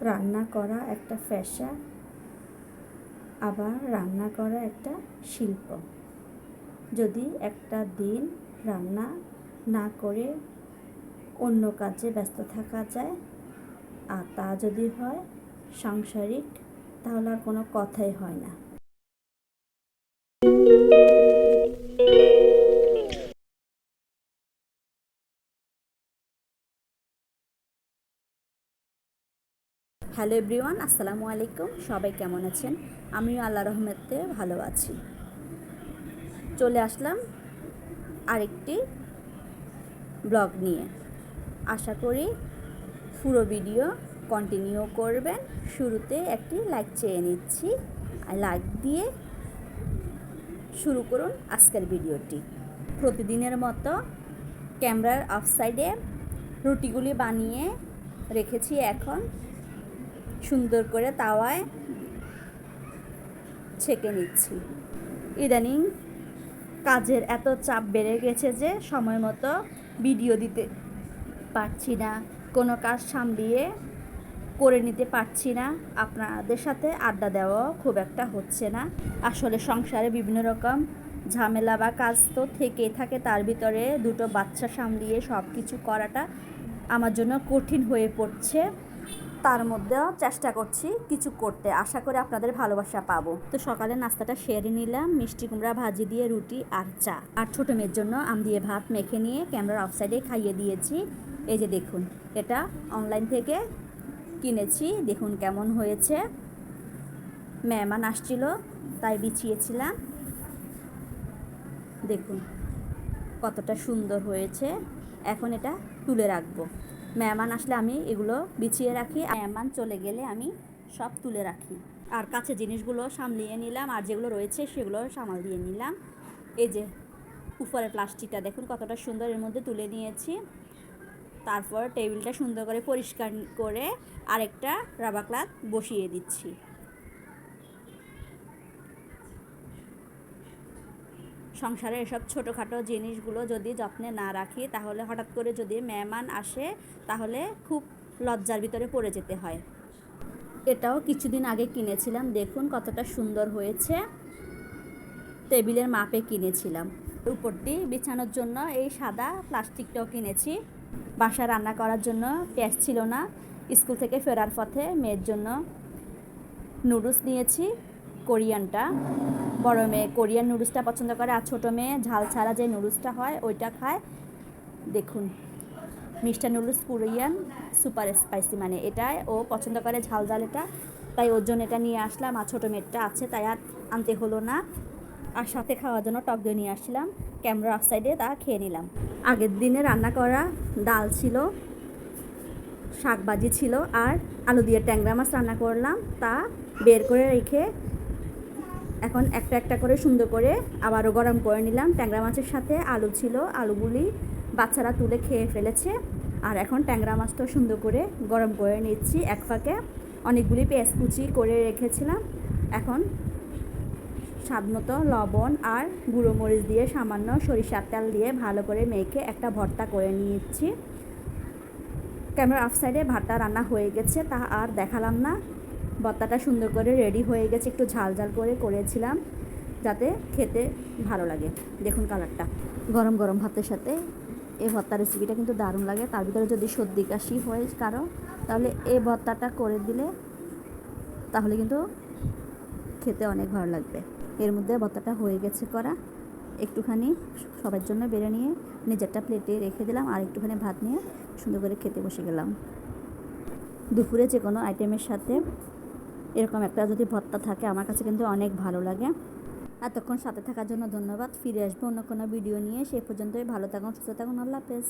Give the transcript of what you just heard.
রান্না করা একটা পেশা, আবার রান্না করা একটা শিল্প। যদি একটা দিন রান্না না করে অন্য কাজে ব্যস্ত থাকা যায়, আর তা যদি হয় সাংসারিক, তাহলে আর কোনো কথাই হয় না। হ্যালো এভরিওয়ান, আসসালামু আলাইকুম। সবাই কেমন আছেন? আমিও আল্লাহ রহমতে ভালো আছি। চলে আসলাম আরেকটি ব্লগ নিয়ে। আশা করি পুরো ভিডিও কন্টিনিউ করবেন। শুরুতে একটি লাইক চেয়ে নিচ্ছি, লাইক দিয়ে শুরু করুন আজকের ভিডিওটি। প্রতিদিনের মতো ক্যামেরার অফ সাইডে রুটিগুলি বানিয়ে রেখেছি। এখন সুন্দর করে তাওয়ায় ছেঁকে নিচ্ছি। ইদানিং কাজের এত চাপ বেড়ে গেছে যে সময় মতো ভিডিও দিতে পারছি না, কোনো কাজ সামলিয়ে করে নিতে পারছি না, আপনাদের সাথে আড্ডা দেওয়াও খুব একটা হচ্ছে না। আসলে সংসারে বিভিন্ন রকম ঝামেলা বা কাজ তো থেকেই থাকে, তার ভিতরে দুটো বাচ্চা সামলিয়ে সব কিছু করাটা আমার জন্য কঠিন হয়ে পড়ছে। তার মধ্যেও চেষ্টা করছি কিছু করতে, আশা করি আপনাদের ভালোবাসা পাবো। তো সকালে নাস্তাটা সেরে নিলাম, মিষ্টি কুমড়া ভাজি দিয়ে রুটি আর চা। আর ছোটো মেয়ের জন্য আম দিয়ে ভাত মেখে নিয়ে ক্যামেরার অফ সাইডে খাইয়ে দিয়েছি। এই যে দেখুন, এটা অনলাইন থেকে কিনেছি, দেখুন কেমন হয়েছে। মেহমান আসছিল তাই বিছিয়েছিলাম, দেখুন কতটা সুন্দর হয়েছে। এখন এটা তুলে রাখবো। মেহমান আসলে আমি এগুলো বিছিয়ে রাখি, মেহমান চলে গেলে আমি সব তুলে রাখি। আর কাছে জিনিসগুলো সামলিয়ে নিলাম, আর যেগুলো রয়েছে সেগুলো সামাল দিয়ে নিলাম। এই যে উপরের প্লাস্টিকটা দেখুন কতটা সুন্দর, এর মধ্যে তুলে নিয়েছি। তারপর টেবিলটা সুন্দর করে পরিষ্কার করে আরেকটা রাবার ক্লথ বসিয়ে দিচ্ছি। সংসারে এসব ছোটোখাটো জিনিসগুলো যদি যত্নে না রাখি, তাহলে হঠাৎ করে যদি মেহমান আসে তাহলে খুব লজ্জার ভিতরে পড়ে যেতে হয়। এটাও কিছুদিন আগে কিনেছিলাম, দেখুন কতটা সুন্দর হয়েছে। টেবিলের মাপে কিনেছিলাম। উপরটি বিছানোর জন্য এই সাদা প্লাস্টিকটাও কিনেছি। বাসা রান্না করার জন্য পেঁয়াজ ছিল না, স্কুল থেকে ফেরার পথে মেয়ের জন্য নুডলস নিয়েছি। কোরিয়ানটা, বড় মেয়ে কোরিয়ান নুডলসটা পছন্দ করে, আর ছোটো মেয়ে ঝাল ছাড়া যে নুডলসটা হয় ওইটা খায়। দেখুন mister noodles Korean super spicy, মানে এটাই ও পছন্দ করে, ঝাল ঝাল এটা, তাই ওর জন্য এটা নিয়ে আসলাম। আর ছোটো মেয়েটা আছে তাই আর আনতে হলো না। আর সাথে খাওয়ার জন্য টক দই নিয়ে আসছিলাম, ক্যামেরা অফ সাইডে তা খেয়ে নিলাম। আগের দিনে রান্না করা ডাল ছিল, শাক ভাজি ছিল, আর আলু দিয়ে ট্যাংরা মাছ রান্না করলাম, তা বের করে রেখে এখন একটা একটা করে সুন্দর করে আবারও গরম করে নিলাম। ট্যাংরা মাছের সাথে আলু ছিল, আলুগুলি বাচ্চারা তুলে খেয়ে ফেলেছে। আর এখন ট্যাংরা মাছটাও সুন্দর করে গরম করে নিচ্ছি। এক ফাঁকে অনেকগুলি পেঁয়াজ কুচি করে রেখেছিলাম। এখন স্বাদ মতো লবণ আর গুঁড়ো মরিচ দিয়ে সামান্য সরিষার তেল দিয়ে ভালো করে মেখে একটা ভর্তা করে নিচ্ছি। ক্যামেরা অফ সাইডে ভাতটা রান্না হয়ে গেছে, তা আর দেখালাম না। ভর্তাটা সুন্দর করে রেডি হয়ে গেছে, একটু ঝাল ঝাল করে করেছিলাম যাতে খেতে ভালো লাগে। দেখুন কালারটা, গরম গরম ভাতের সাথে এই ভর্তা রেসিপিটা কিন্তু দারুণ লাগে। তার ভিতরে যদি সর্দি কাশি হয় কারো, তাহলে এই ভর্তাটা করে দিলে তাহলে কিন্তু খেতে অনেক ভালো লাগবে। এর মধ্যে ভর্তাটা হয়ে গেছে করা, একটুখানি সবার জন্য বেড়ে নিয়ে নিজেরটা প্লেটে রেখে দিলাম, আর একটুখানি ভাত নিয়ে সুন্দর করে খেতে বসে গেলাম। দুপুরে যে কোনো আইটেমের সাথে এরকম একটা যদি ভর্তা থাকে আমার কাছে কিন্তু অনেক ভালো লাগে। এতক্ষণ সাথে থাকার জন্য ধন্যবাদ। ফিরে আসবো অন্য কোনো ভিডিও নিয়ে, সেই পর্যন্তই ভালো থাকুন, সুস্থ থাকুন। আল্লাহ হাফেজ।